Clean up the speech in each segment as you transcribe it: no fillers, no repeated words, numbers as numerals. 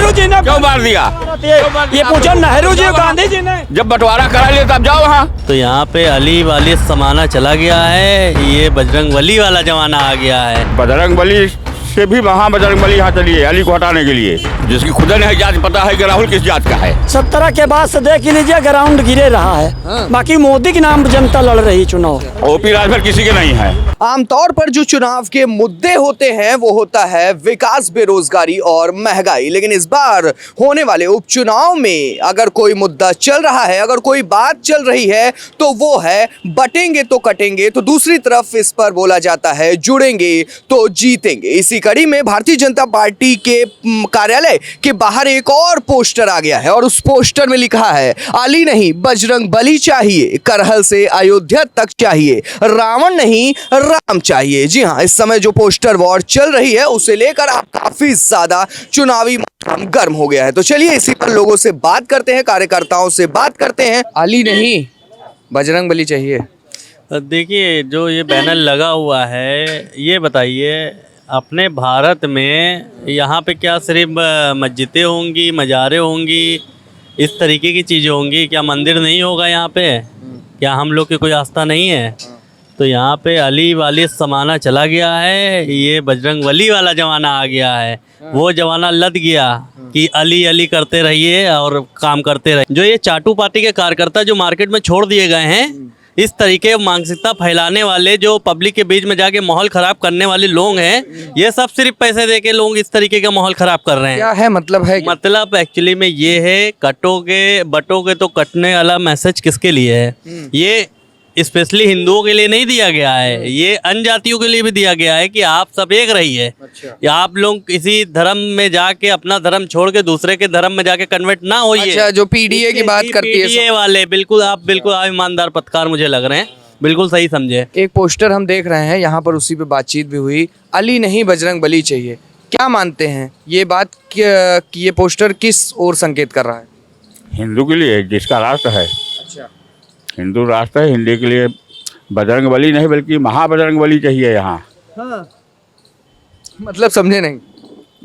नेहरू जी ने क्यों मार दिया? ये पूछो नेहरू जी गांधी जी ने जब बंटवारा करा लिया तब जाओ वहाँ। तो यहाँ पे अली वाली जमाना चला गया है, ये बजरंग बली वाला जमाना आ गया है। बजरंग बली से भी वहाँ बजरंग बली यहाँ चली है अली को हटाने के लिए, जिसकी खुदा नहीं जात पता है कि राहुल किस जात का है। 17 के बाद से देख लीजिए ग्राउंड गिरे रहा है। बाकी मोदी के नाम जनता लड़ रही चुनाव। ओपी राजभर किसी के नहीं है। आमतौर पर जो चुनाव के मुद्दे होते हैं वो होता है विकास, बेरोजगारी और महंगाई। लेकिन इस बार होने वाले उपचुनाव में अगर कोई मुद्दा चल रहा है, अगर कोई बात चल रही है तो वो है बटेंगे तो कटेंगे। तो दूसरी तरफ इस पर बोला जाता है जुड़ेंगे तो जीतेंगे। इसी कड़ी में भारतीय जनता पार्टी के कार्यालय के बाहर एक और पोस्टर आ गया है और उस पोस्टर में लिखा है अली नहीं बजरंग बली चाहिए, करहल से अयोध्या तक चाहिए, रावण नहीं राम चाहिए। जी हाँ, इस समय जो पोस्टर वॉर चल रही है उसे लेकर आप काफी ज्यादा चुनावी माहौल गर्म हो गया है। तो चलिए इसी पर लोगों से बात करते हैं, कार्यकर्ताओं से बात करते हैं। अली नहीं बजरंग बली चाहिए। देखिए, जो ये बैनर लगा हुआ है, ये बताइए अपने भारत में यहाँ पे क्या सिर्फ मस्जिदें होंगी, मज़ारें होंगी, इस तरीके की चीज़ें होंगी? क्या मंदिर नहीं होगा यहाँ पे? क्या हम लोग की कोई आस्था नहीं है? तो यहाँ पे अली वाली ज़माना चला गया है, ये बजरंग बली वाला ज़माना आ गया है। वो ज़माना लद गया कि अली अली करते रहिए और काम करते रहिए। जो ये चाटू पार्टी के कार्यकर्ता जो मार्केट में छोड़ दिए गए हैं, इस तरीके मानसिकता फैलाने वाले, जो पब्लिक के बीच में जाके माहौल ख़राब करने वाले लोग हैं, ये सब सिर्फ पैसे दे के लोग इस तरीके का माहौल ख़राब कर रहे हैं। क्या है मतलब है क्या? मतलब एक्चुअली में ये है, कटोगे बटोगे तो कटने वाला मैसेज किसके लिए है? ये स्पेशली हिंदुओं के लिए नहीं दिया गया है, ये अन्य जातियों के लिए भी दिया गया है कि आप सब एक रहिए। या आप लोग किसी धर्म में जाके अपना धर्म छोड़ के दूसरे के धर्म में जाके कन्वर्ट ना होइए। अच्छा, जो पीडीए की बात करती है, पीडीए वाले बिल्कुल आप ईमानदार पत्रकार मुझे लग रहे हैं, बिल्कुल सही समझे। एक पोस्टर हम देख रहे हैं यहाँ पर, उसी पे बातचीत भी हुई। अली नहीं बजरंग बली चाहिए, क्या मानते हैं ये बात कि ये पोस्टर किस ओर संकेत कर रहा है? हिंदू के लिए जिसका राष्ट्र है, अच्छा, हिंदू राष्ट्र है, हिंदी के लिए बजरंग बली नहीं बल्कि महाबजरंग बली चाहिए यहाँ। हाँ। मतलब समझे नहीं।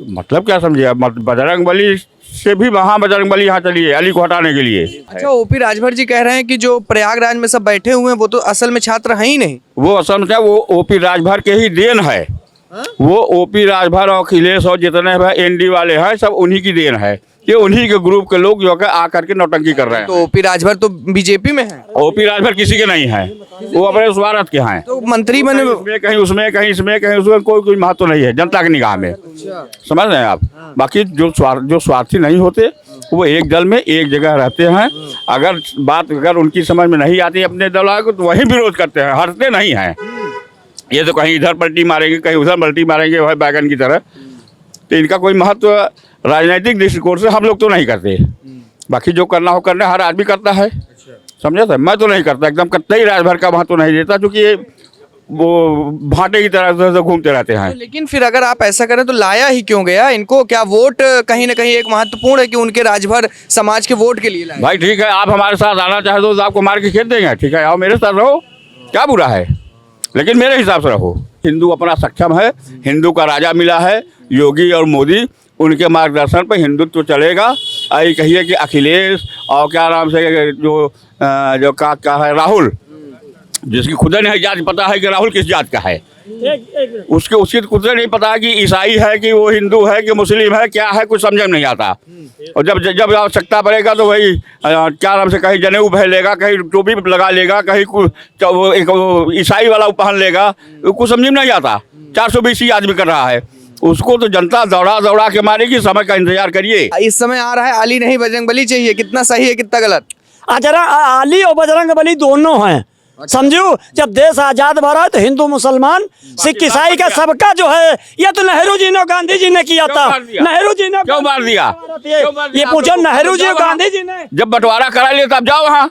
मतलब क्या समझे आप? बजरंग बली से भी महाबजरंग बली यहाँ चली है अली को हटाने के लिए। अच्छा, ओपी राजभर जी कह रहे हैं कि जो प्रयागराज में सब बैठे हुए हैं वो तो असल में छात्र हैं ही नहीं। वो असल में क्या, वो ओपी राजभर के ही देन है। वो ओपी राजभर और अखिलेश और जितने भी एनडी वाले हैं सब उन्हीं की देन है। ये उन्हीं के ग्रुप के लोग जो आकर के नौटंकी कर रहे हैं। तो ओपी राजभर तो बीजेपी में है। ओपी राजभर किसी के नहीं है, वो अपने स्वार्थ के हैं। तो मंत्री बने, कहीं उसमें कहीं इसमें कहीं उसमें कोई महत्व नहीं है जनता की निगाह में। समझ रहे हैं आप? बाकी जो स्वार्थी नहीं होते वो एक दल में एक जगह रहते हैं। अगर उनकी समझ में नहीं आती अपने दल को तो वही विरोध करते हैं, हटते नहीं हैं। ये तो कहीं इधर पलटी मारेंगे, कहीं उधर पलटी मारेंगे, वही बैगन की तरह। तो इनका कोई महत्व राजनीतिक दृष्टिकोण से हम लोग तो नहीं करते। बाकी जो करना हो करना हर आदमी करता है। समझा था? मैं तो नहीं करता, एकदम कतई राजभर का महत्व नहीं देता, क्योंकि ये वो भाटे की तरह घूमते रहते हैं। लेकिन फिर अगर आप ऐसा करें तो लाया ही क्यों गया इनको? क्या वोट कहीं ना कहीं एक महत्वपूर्ण है कि उनके राजभर समाज के वोट के लिए लाए? भाई ठीक है, आप हमारे साथ आना चाहे तो आपको मार के खेत देंगे। ठीक है, आओ मेरे साथ रहो, क्या बुरा है? लेकिन मेरे हिसाब से रहो। हिंदू अपना सक्षम है, हिंदू का राजा मिला है योगी और मोदी, उनके मार्गदर्शन पर हिंदुत्व चलेगा। आई कहिए कि अखिलेश और क्या नाम से जो का है राहुल, जिसकी खुदा नहीं जात पता है कि राहुल किस जात का है। उसकी खुद नहीं पता है कि ईसाई है कि वो हिंदू है कि मुस्लिम है, क्या है, कुछ समझ में नहीं आता। और जब आवश्यकता पड़ेगा तो वही क्या नाम से कहीं जनेऊ पहन लेगा, कहीं टोपी लगा लेगा, कहीं ईसाई वाला पहन लेगा, कुछ समझ में नहीं आता। 420 आदमी कर रहा है, उसको तो जनता दौड़ा दौड़ा के मारेगी। समय का इंतजार करिए। इस समय आ रहा है अली नहीं बजरंग बली चाहिए, कितना सही है कितना गलत? जरा अली और बजरंग बली दोनों हैं, समझो। जब देश आजाद भरा तो हिंदू मुसलमान सिख ईसाई का सबका जो है, ये तो नेहरू जी ने गांधी जी ने किया था। नेहरू जी ने क्यों मार दिया? ये पूछो नेहरू जी गांधी जी ने जब बंटवारा करा लिया तब जाओ वहाँ।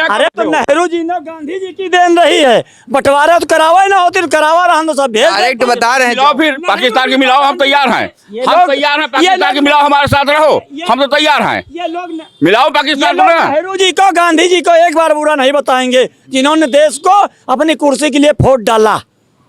अरे तो नेहरू जी ने गांधी जी की देन रही है। बंटवारा तो करावा ही ना होती तो करावा रहा तो सब भेज डायरेक्ट बता रहे हैं। मिलाओ फिर पाकिस्तान के मिलाओ, हम तैयार हैं। हम तैयार हैं पाकिस्तान के मिलाओ, हमारे साथ रहो, हम तो तैयार हैं। ये लोग मिलाओ पाकिस्तान को। नेहरू जी को गांधी जी को एक बार बुरा नहीं बताएंगे, जिन्होंने देश को अपनी कुर्सी के लिए वोट डाला।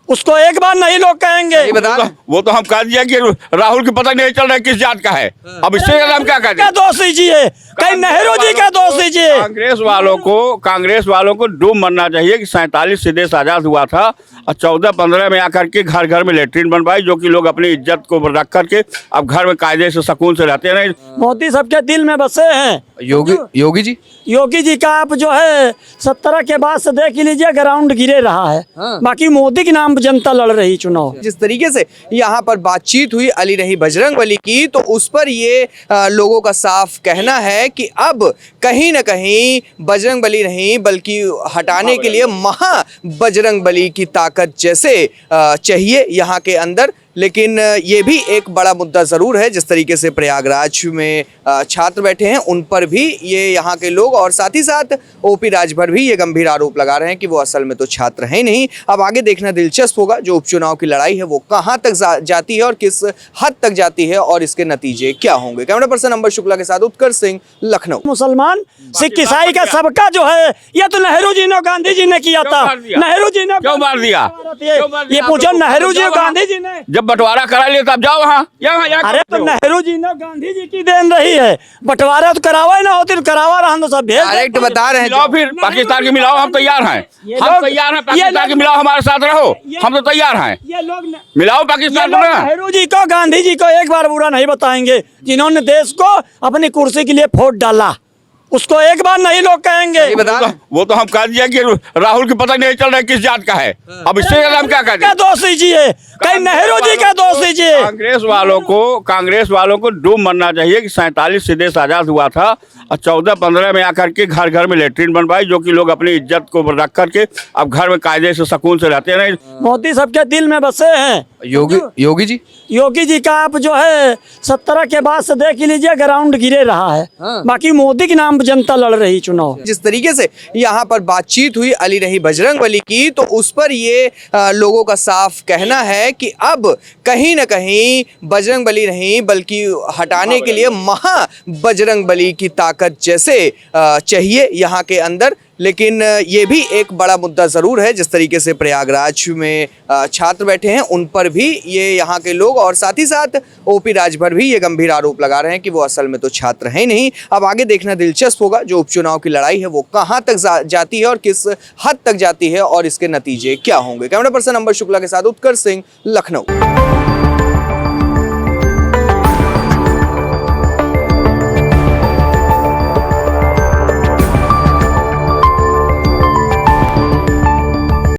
उसको एक बार नहीं लोग कहेंगे। ये बता दें। वो तो हम कह दिया कि राहुल की पता नहीं चल रहा है किस जात का है। अब इससे ज्यादा हम क्या क्या कहें? दोष दीजिए, कहीं नेहरू जी का दोष दीजिए। कांग्रेस वालों को डूब मरना चाहिए कि 47 से देश आजाद हुआ था और 14-15 में आकर के घर घर में लेटरिन बनवाई, जो कि लोग अपनी इज्जत को रख करके अब घर में कायदे से सुकून से रहते नहीं। मोदी सबके दिल में बसे हैं। योगी जी का आप जो है 17 के बाद से देख लीजिए ग्राउंड गिरे रहा है। हाँ। बाकी मोदी के नाम पर जनता लड़ रही चुनाव। जिस तरीके से यहाँ पर बातचीत हुई अली रही बजरंगबली की, तो उस पर ये लोगों का साफ कहना है कि अब कहीं न कहीं बजरंगबली नहीं बल्कि हटाने के लिए महा बजरंगबली की ताकत जैसे चाहिए यहाँ के अंदर। लेकिन ये भी एक बड़ा मुद्दा ज़रूर है, जिस तरीके से प्रयागराज में छात्र बैठे हैं उन पर भी ये यहाँ के लोग और साथ ही साथ ओपी राजभर भी ये गंभीर आरोप लगा रहे हैं कि वो असल में तो छात्र हैं नहीं। अब आगे देखना दिलचस्प होगा, जो उपचुनाव की लड़ाई है वो कहाँ तक जाती है और किस हद तक जाती है और इसके नतीजे क्या होंगे। कैमरा पर्सन अंबर शुक्ला के साथ उत्कर्ष सिंह, लखनऊ। मुसलमान सिख ईसाई का सबका जो है, ये तो नेहरू जी ने गांधी जी ने किया था। नेहरू जी ने क्यों मार दिया? ये पूछो नेहरू जी गांधी जी ने जब बंटवारा करा लिया तब जाओ वहाँ। अरे तो नेहरू जी ने गांधी जी की देन रही है। बंटवारा तो करावा ही ना होती, करावा रहा तो सब भेज डायरेक्ट बता रहे हैं। मिलाओ, फिर पाकिस्तान के मिलाओ, हम तैयार हैं। हम तैयार हैं, पाकिस्तान के मिलाओ, हमारे साथ रहो, हम तो तैयार हैं। ये लोग मिलाओ पाकिस्तान को ना। नेहरू जी को गांधी जी को एक बार बुरा नहीं बताएंगे, जिन्होंने देश को अपनी कुर्सी के लिए वोट डाला, उसको एक बार नहीं लोग कहेंगे। ये बता दें। वो तो हम कह दिया कि राहुल की पता नहीं चल रहा है किस जात का है। अब इससे ज्यादा हम क्या कहें? क्या दोष दीजिए, कहीं नेहरू जी का दोष दीजिए। कांग्रेस वालों को डूब मरना चाहिए कि 47 से देश आजाद हुआ था और 14-15 में आकर के घर घर में लेटरिन बनवाई, जो कि लोग अपनी इज्जत को रख करके अब घर में कायदे से सुकून से रहते नहीं। मोदी सबके दिल में बसे हैं। योगी जी का आप जो है 17 के बाद से देख लीजिए ग्राउंड गिरे रहा है। हाँ। बाकी मोदी के नाम पर जनता लड़ रही चुनाव। जिस तरीके से यहाँ पर बातचीत हुई अली रही बजरंगबली की, तो उस पर ये लोगों का साफ कहना है कि अब कहीं न कहीं बजरंगबली नहीं बल्कि हटाने के लिए महा बजरंगबली की ताकत जैसे चाहिए यहाँ के अंदर। लेकिन ये भी एक बड़ा मुद्दा ज़रूर है, जिस तरीके से प्रयागराज में छात्र बैठे हैं उन पर भी ये यहाँ के लोग और साथ ही साथ ओपी राजभर भी ये गंभीर आरोप लगा रहे हैं कि वो असल में तो छात्र हैं नहीं। अब आगे देखना दिलचस्प होगा, जो उपचुनाव की लड़ाई है वो कहाँ तक जाती है और किस हद तक जाती है और इसके नतीजे क्या होंगे। कैमरा पर्सन अंबर शुक्ला के साथ उत्कर्ष सिंह, लखनऊ।